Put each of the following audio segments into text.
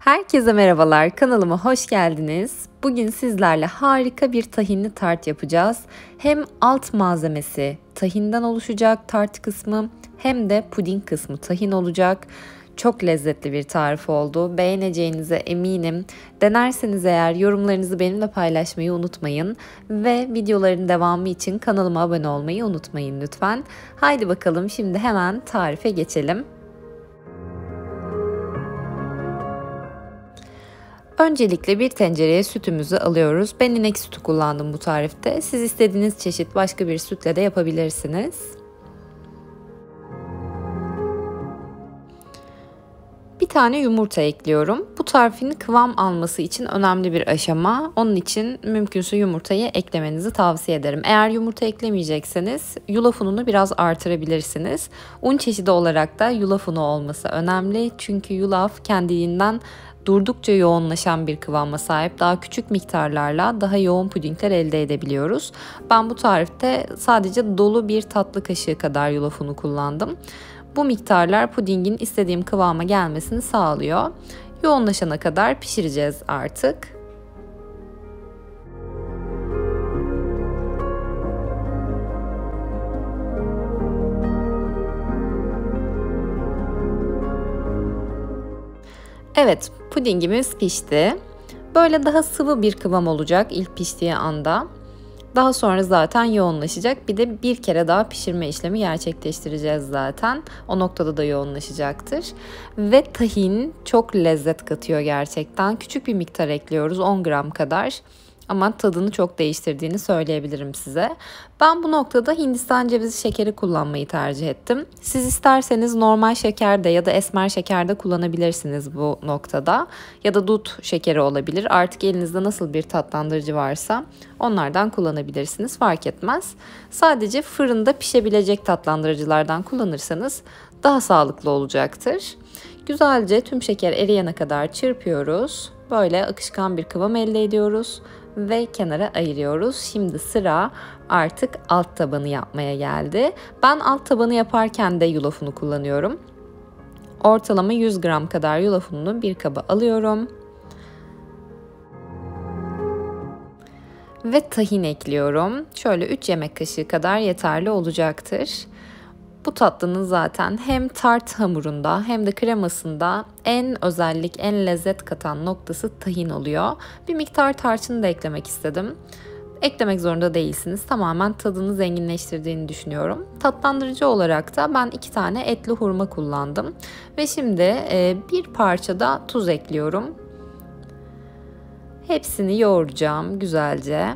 Herkese merhabalar, kanalıma hoş geldiniz. Bugün sizlerle harika bir tahinli tart yapacağız. Hem alt malzemesi tahinden oluşacak tart kısmı hem de puding kısmı tahin olacak. Çok lezzetli bir tarif oldu. Beğeneceğinize eminim. Denerseniz eğer yorumlarınızı benimle paylaşmayı unutmayın. Ve videoların devamı için kanalıma abone olmayı unutmayın lütfen. Haydi bakalım şimdi hemen tarife geçelim. Öncelikle bir tencereye sütümüzü alıyoruz. Ben inek sütü kullandım bu tarifte. Siz istediğiniz çeşit başka bir sütle de yapabilirsiniz. Bir tane yumurta ekliyorum. Bu tarifin kıvam alması için önemli bir aşama. Onun için mümkünse yumurtayı eklemenizi tavsiye ederim. Eğer yumurta eklemeyecekseniz yulaf ununu biraz artırabilirsiniz. Un çeşidi olarak da yulaf unu olması önemli. Çünkü yulaf kendiliğinden durdukça yoğunlaşan bir kıvama sahip. Daha küçük miktarlarla daha yoğun pudingler elde edebiliyoruz. Ben bu tarifte sadece dolu bir tatlı kaşığı kadar yulaf unu kullandım. Bu miktarlar pudingin istediğim kıvama gelmesini sağlıyor. Yoğunlaşana kadar pişireceğiz artık. Evet, pudingimiz pişti. Böyle daha sıvı bir kıvam olacak ilk piştiği anda. Daha sonra zaten yoğunlaşacak. Bir de bir kere daha pişirme işlemi gerçekleştireceğiz zaten. O noktada da yoğunlaşacaktır. Ve tahin çok lezzet katıyor gerçekten. Küçük bir miktar ekliyoruz, 10 gram kadar. Ama tadını çok değiştirdiğini söyleyebilirim size. Ben bu noktada Hindistan cevizi şekeri kullanmayı tercih ettim. Siz isterseniz normal şeker de ya da esmer şeker de kullanabilirsiniz bu noktada. Ya da dut şekeri olabilir. Artık elinizde nasıl bir tatlandırıcı varsa onlardan kullanabilirsiniz. Fark etmez. Sadece fırında pişebilecek tatlandırıcılardan kullanırsanız daha sağlıklı olacaktır. Güzelce tüm şeker eriyene kadar çırpıyoruz. Böyle akışkan bir kıvam elde ediyoruz ve kenara ayırıyoruz. Şimdi sıra artık alt tabanı yapmaya geldi. Ben alt tabanı yaparken de yulaf unu kullanıyorum. Ortalama 100 gram kadar yulaf ununu bir kaba alıyorum. Ve tahin ekliyorum. Şöyle 3 yemek kaşığı kadar yeterli olacaktır. Bu tatlının zaten hem tart hamurunda hem de kremasında en lezzet katan noktası tahin oluyor. Bir miktar tarçını da eklemek istedim. Eklemek zorunda değilsiniz. Tamamen tadını zenginleştirdiğini düşünüyorum. Tatlandırıcı olarak da ben 2 tane etli hurma kullandım. Ve şimdi bir parça da tuz ekliyorum. Hepsini yoğuracağım güzelce.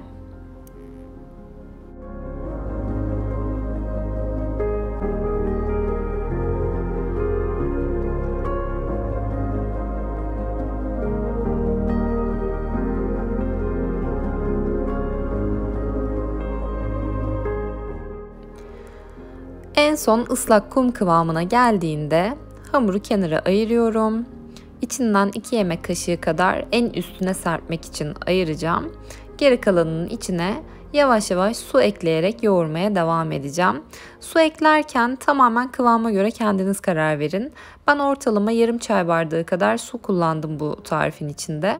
En son ıslak kum kıvamına geldiğinde hamuru kenara ayırıyorum. İçinden 2 yemek kaşığı kadar en üstüne serpmek için ayıracağım. Geri kalanının içine yavaş yavaş su ekleyerek yoğurmaya devam edeceğim. Su eklerken tamamen kıvama göre kendiniz karar verin. Ben ortalama yarım çay bardağı kadar su kullandım bu tarifin içinde.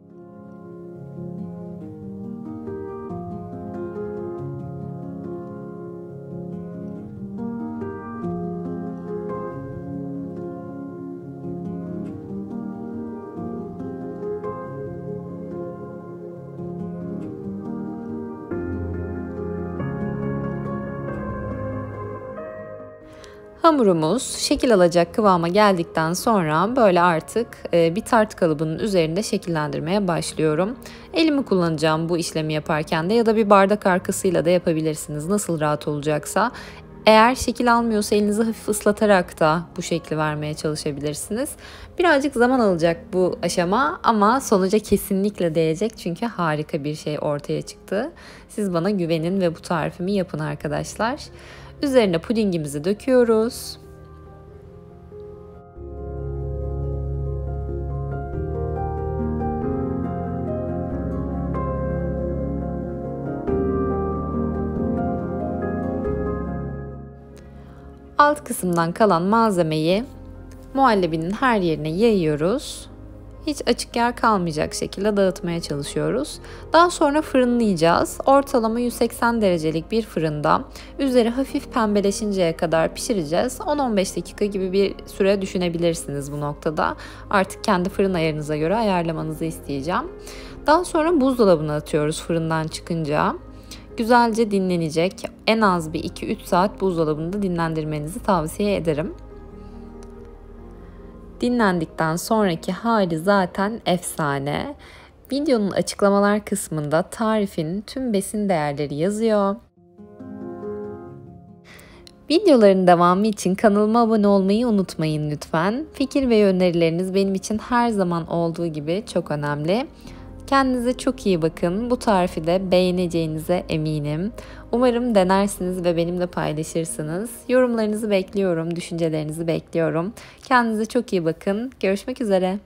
Hamurumuz şekil alacak kıvama geldikten sonra böyle artık bir tart kalıbının üzerinde şekillendirmeye başlıyorum. Elimi kullanacağım bu işlemi yaparken de ya da bir bardak arkasıyla da yapabilirsiniz. Nasıl rahat olacaksa. Eğer şekil almıyorsa elinizi hafif ıslatarak da bu şekli vermeye çalışabilirsiniz. Birazcık zaman alacak bu aşama ama sonuca kesinlikle değecek çünkü harika bir şey ortaya çıktı. Siz bana güvenin ve bu tarifimi yapın arkadaşlar. Üzerine pudingimizi döküyoruz. Alt kısımdan kalan malzemeyi muhallebinin her yerine yayıyoruz. Hiç açık yer kalmayacak şekilde dağıtmaya çalışıyoruz. Daha sonra fırınlayacağız. Ortalama 180 derecelik bir fırında üzeri hafif pembeleşinceye kadar pişireceğiz. 10-15 dakika gibi bir süre düşünebilirsiniz bu noktada. Artık kendi fırın ayarınıza göre ayarlamanızı isteyeceğim. Daha sonra buzdolabına atıyoruz fırından çıkınca. Güzelce dinlenecek. En az bir 2-3 saat buzdolabında dinlendirmenizi tavsiye ederim. Dinlendikten sonraki hali zaten efsane. Videonun açıklamalar kısmında tarifin tüm besin değerleri yazıyor. Videoların devamı için kanalıma abone olmayı unutmayın lütfen. Fikir ve önerileriniz benim için her zaman olduğu gibi çok önemli. Kendinize çok iyi bakın. Bu tarifi de beğeneceğinize eminim. Umarım denersiniz ve benimle paylaşırsınız. Yorumlarınızı bekliyorum, düşüncelerinizi bekliyorum. Kendinize çok iyi bakın. Görüşmek üzere.